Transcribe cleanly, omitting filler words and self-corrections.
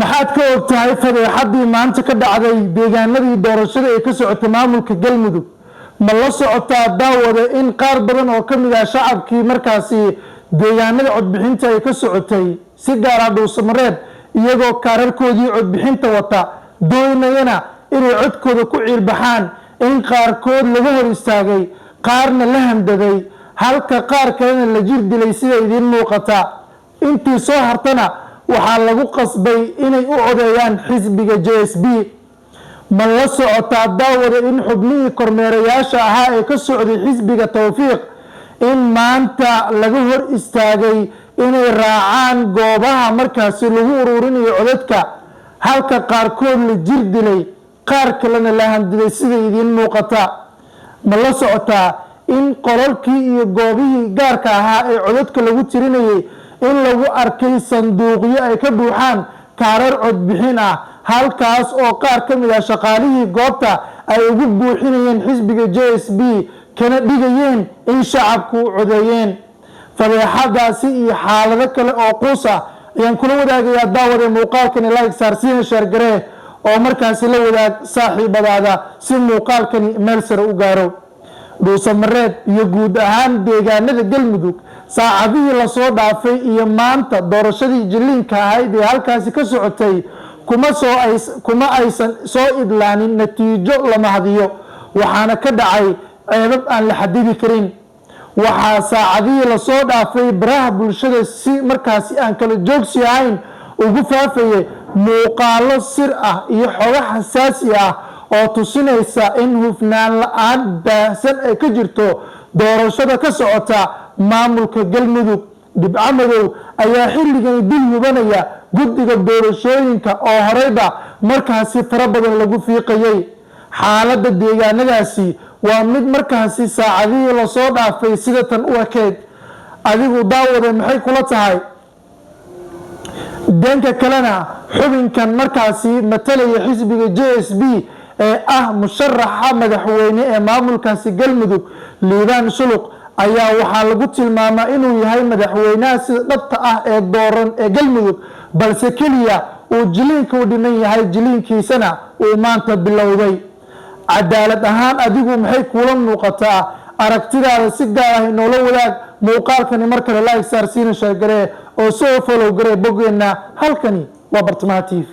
maxaad ka og tahay fadeexadii maanta ka dhacday deegaanadii doorashada ee ka socotay maamulka galmudug ma la socotaa daawada in qaar badan oo ka mid ah shacabkii markaasi deegaanada codbixinta ay ka socotay si gaar ah dhuusamareeb iyagoo kaararkoodii codbixinta wata doonayana inay codkooda ku ciilbaxaan in qaarkood laga hor istaagay qaarna la hamdaday halka qaar kalena la jir dilay sida idiin muuqata intii soo hartana waxaa lagu qasbay inay u codeeyaan xisbiga JSB ma la socotaa daawada in xubnihii kormeerayaasha ahaa ee ka socday xisbiga tawfiiq in maanta laga hor istaagay inay raacaan goobaha markaasi lagu ururinayo codadka halka qaarkood la jir dilay qaar kalena la hamdiday sida idiin muuqata ma la socotaa in qolalkii iyo goobihii gaarka ahaa ee codadka lagu tirinayay in lagu arkay sanduuqyo ay ka buuxaan kaarar codbixin ah halkaas oo qaar ka mid ah shaqaalihii goobta ay ugu buuxinayeen xisbiga JSB kana dhigayeen in shacabku codeeyeen fadeexadaasi iyo xaalado kale oo quus ah ayaan kula wadaagayaa daawada muuqaalkani like saarsiina sheergaree oo markaasi la wadaag saaxiibadaada si muuqaalkani meel sare u gaaro dhuusamareeb iyo guud ahaan deegaanada galmudug saacadihii lasoo dhaafay iyo maanta doorashadii jilliinka ahayd ee halkaasi ka socotay kuma aysan soo idlaanin natiijo lama hadiyo waxaana ka dhacay ceebab aan la xadidi karin waxaa saacadihii lasoo dhaafay baraha bulshada si markaasi aan kala joogsi ahayn ugu faafayay muuqaalo sir ah iyo xogo xasaasi ah oo tusinaysa in hufnaan la-aan baahsan ay ka jirto doorashada ka socota maamulka galmudug dhibco madow ayaa xilligani dil hubanaya guddiga doorashooyinka oo horeyba markaasi fara badan lagu fiiqayay xaaladda deegaanadaasi waa mid markaasi saacadihii lasoo dhaafay sida tan u ekeyd adigu daawada maxay kula tahay dhanka kalena xubinkan markaasi matalaya xisbiga JSB ee ah musharaxa madaxweyne ee maamulkaasi galmudug liibaan shuluq ayaa waxaa lagu tilmaamaa inuu yahay madaxweynaha sida dhabta ah ee dooran ee galmudug balse keliya uu jiliinka u dhiman yahay jiliinkiisana uu maanta bilowday cadaalad ahaan adigu maxay kuula muuqataa aragtidaada si gaar ah inoola wadaag muuqaalkani mar kale like saarsiina sheergaree oo soo follow garee boggeena halkani waa Bartamaha TV.